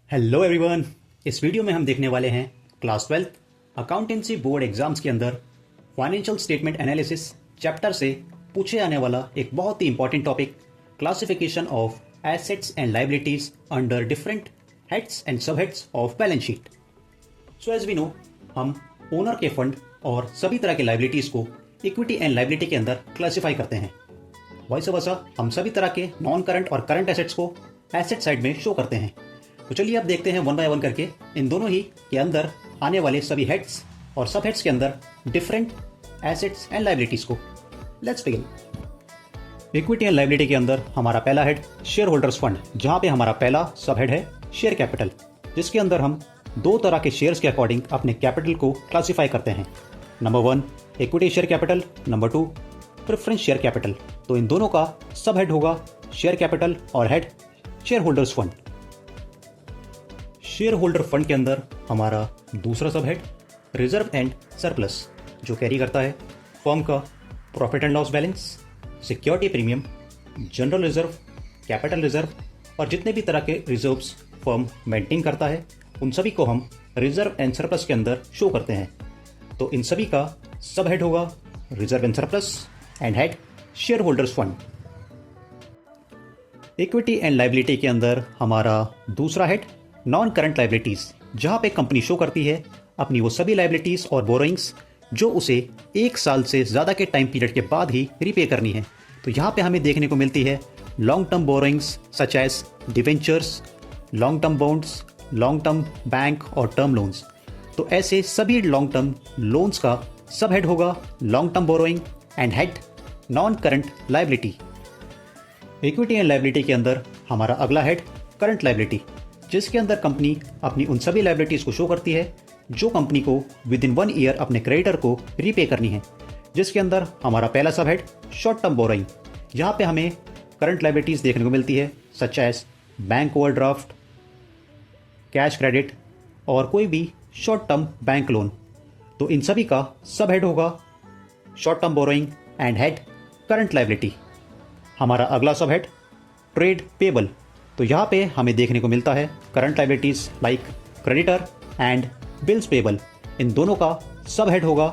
Hello everyone. इस video में हम देखने वाले हैं क्लास 12 अकाउंटेंसी बोर्ड एग्जाम्स के अंदर फाइनेंशियल स्टेटमेंट एनालिसिस चैप्टर से पूछे आने वाला एक बहुत ही important topic, classification of assets and liabilities under different heads and sub heads of balance sheet. So as we know, हम ओनर के फंड और सभी तरह के लाइबिलिटीज को इक्विटी एंड लाइबिलिटी के अंदर क्लासिफाई करते हैं। वैसे वैसा हम सभी तरह के नॉन करंट और करंट एसेट्स को एसेट साइड में शो करते हैं। तो चलिए अब देखते हैं वन बाय वन करके इन दोनों ही के अंदर आने वाले सभी हेड्स और सब हेड्स के अंदर डिफरेंट एसेट्स एंड लाइबिलिटीज को। Let's begin. Equity and liability के अंदर हमारा पहला हेड शेयर होल्डर्स फंड, जहां पे हमारा पहला सब हेड है शेयर कैपिटल, जिसके अंदर हम दो तरह के शेयर्स के अकॉर्डिंग अपने कैपिटल को क्लासिफाई करते हैं। Number 1 equity share capital, number 2 preference share capital. तो इन दोनों का सब हेड होगा शेयर कैपिटल और head share holders fund. Share holder fund के अंदर हमारा दूसरा सब हेड रिजर्व एंड सरप्लस, जो कैरी करता है फर्म का profit and loss balance, security premium, general reserve, capital reserve और जितने भी तरह के रिजर्व्स फर्म मेंटेन करता है उन सभी को हम रिजर्व एंड सरप्लस के अंदर शो करते हैं। तो इन सभी का सब हेड होगा reserve and surplus and head share holders fund. Equity and liability के अंदर हमारा दूसरा हेड नॉन करंट लाइबिलिटीज, जहां पे कंपनी शो करती है अपनी वो सभी लाइबिलिटीज और बोरोइंग्स जो उसे 1 साल से ज़्यादा के टाइम पीरियड के बाद ही रीपे करनी है। तो यहाँ पे हमें देखने को मिलती है long term borrowings such as debentures, long term bonds, long term bank और टर्म लोन्स। तो ऐसे सभी लॉन्ग टर्म लोन्स का सब हेड होगा long term borrowing and head non current liability. Equity and liability के अंदर हमारा अगला हेड करंट लाइबिलिटी, जिसके अंदर कंपनी अपनी उन सभी लाइबिलिटीज को शो करती है जो कंपनी को विद इन 1 ईयर अपने क्रेडिटर को रीपे करनी है। जिसके अंदर हमारा पहला सब हेड शॉर्ट टर्म बोरोइंग, जहाँ पे हमें करंट लाइबिलिटीज देखने को मिलती है such as bank overdraft, cash credit और कोई भी शॉर्ट टर्म बैंक लोन। तो इन सभी का सब हेड होगा short term borrowing and head current liability. हमारा अगला सब हेड ट्रेड पेबल, तो यहाँ पे हमें देखने को मिलता है current liabilities like creditor and bills payable. इन दोनों का सब हेड होगा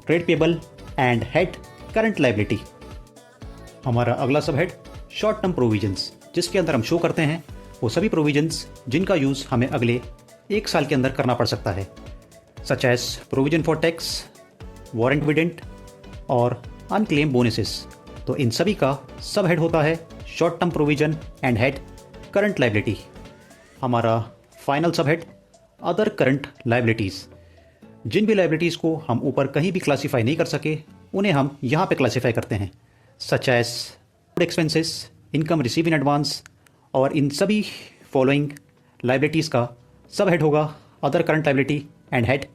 trade payable and head current liability. हमारा अगला सब हेड शॉर्ट टर्म प्रोविजंस, जिसके अंदर हम शो करते हैं वो सभी प्रोविजंस जिनका यूज़ हमें अगले 1 साल के अंदर करना पड़ सकता है, such as provision for tax, warrant dividend और अनक्लेम बोनसेस। तो इन सभी का सब हेड होता है short term provision and head current liability. हमारा final sub head other current liabilities, जिन भी लाइबिलिटीज़ को हम ऊपर कहीं भी क्लासीफाई नहीं कर सके उन्हें हम यहाँ पे क्लासीफाई करते हैं, such as expenses, income receive in advance. और इन सभी फॉलोइंग लाइबिलिटीज़ का सब हेड होगा other current liability and head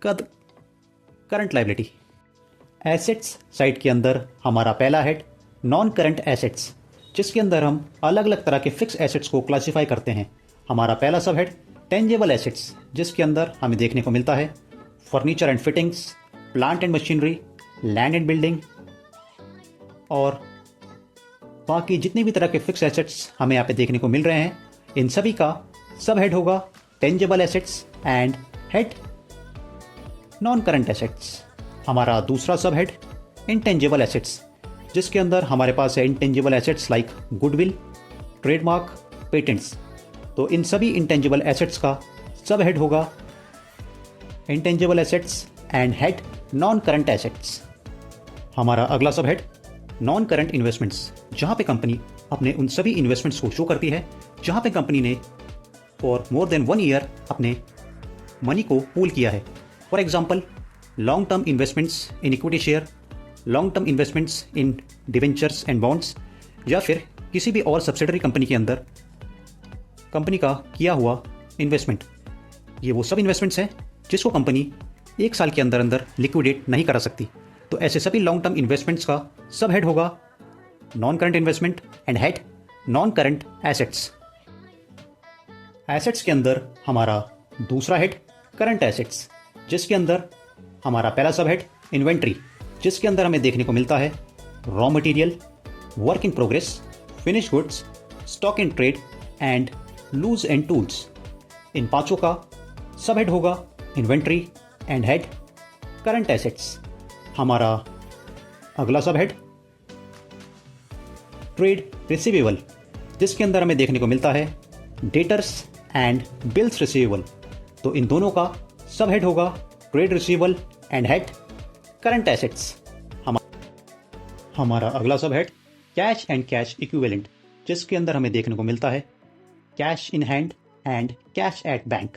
current liability. Assets side के अंदर हमारा पहला हेड नॉन करंट एसेट्स, जिसके अंदर हम अलग अलग तरह के फिक्स एसेट्स को क्लासिफाई करते हैं। हमारा पहला सब हेड टेंजेबल एसेट्स, जिसके अंदर हमें देखने को मिलता है furniture and fittings, plant and machinery, land and building और बाकी जितने भी तरह के फिक्स एसेट्स हमें यहाँ पे देखने को मिल रहे हैं, इन सभी का सब हेड होगा tangible assets and head non current assets. हमारा दूसरा सब हेड इंटेंजिबल एसेट्स, जिसके अंदर हमारे पास है intangible assets like goodwill, trademark, patents. तो इन सभी इंटेंजिबल एसेट्स का सब हेड होगा intangible assets and head non current assets. हमारा अगला सब हेड नॉन करंट इन्वेस्टमेंट्स, जहाँ पे कंपनी अपने उन सभी इन्वेस्टमेंट्स को शो करती है जहाँ पे कंपनी ने फॉर मोर देन 1 ईयर अपने मनी को पूल किया है। For example long term investments in equity share, long term investments in debentures and bonds, या फिर किसी भी और सब्सिडरी कंपनी के अंदर कंपनी का किया हुआ इन्वेस्टमेंट। ये वो सब इन्वेस्टमेंट्स हैं जिसको कंपनी 1 साल के अंदर अंदर लिक्विडेट नहीं करा सकती। तो ऐसे सभी लॉन्ग टर्म इन्वेस्टमेंट्स का सब हेड होगा non current investment and head non current assets. Assets के अंदर हमारा दूसरा हेड करंट एसेट्स, जिसके अंदर हमारा पहला सब हेड इन्वेंट्री, जिसके अंदर हमें देखने को मिलता है raw material, work in progress, finish goods, stock in trade and loose and tools. इन पांचों का सब हेड होगा inventory and head current assets. हमारा अगला सब हेड ट्रेड रिसीवेबल, जिसके अंदर हमें देखने को मिलता है डेटर्स एंड बिल्स रिसीवेबल। तो इन दोनों का सब हेड होगा trade receivable and head current assets. हमारा अगला सब head cash and cash equivalent, जिसके अंदर हमें देखने को मिलता है cash in hand and cash at bank.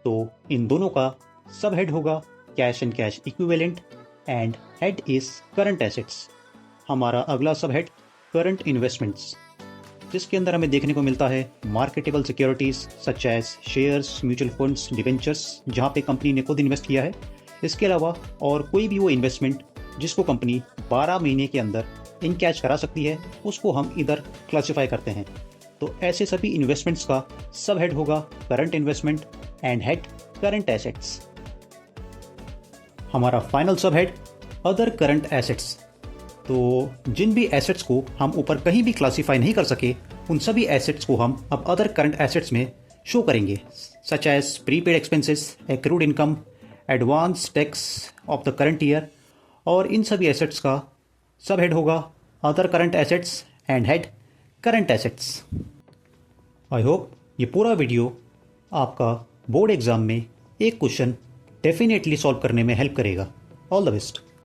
तो इन दोनों का सब हेड होगा cash and cash equivalent and head is current assets. हमारा अगला सब हेड करंट इन्वेस्टमेंट्स, जिसके अंदर हमें देखने को मिलता है marketable securities such as shares, mutual funds, debentures, जहां पे कंपनी ने खुद इन्वेस्ट किया है। इसके अलावा और कोई भी वो इन्वेस्टमेंट जिसको कंपनी 12 महीने के अंदर इन कैश करा सकती है, उसको हम इधर क्लासिफाई करते हैं। तो ऐसे सभी इन्वेस्टमेंट्स का सब हेड होगा current investment and head current assets. हमारा final sub head other current assets. तो जिन भी एसेट्स को हम ऊपर कहीं भी क्लासिफाई नहीं कर सके, उन सभी एसेट्स को हम अब अदर करंट एसेट्स में शो करेंगे, such as prepaid expenses, accrued income, advance tax of the current year. और इन सभी एसेट्स का सब हेड होगा other current assets and head current assets. I hope ये पूरा वीडियो आपका बोर्ड एग्जाम में एक क्वेश्चन डेफिनेटली सॉल्व करने में हेल्प करेगा। All the best.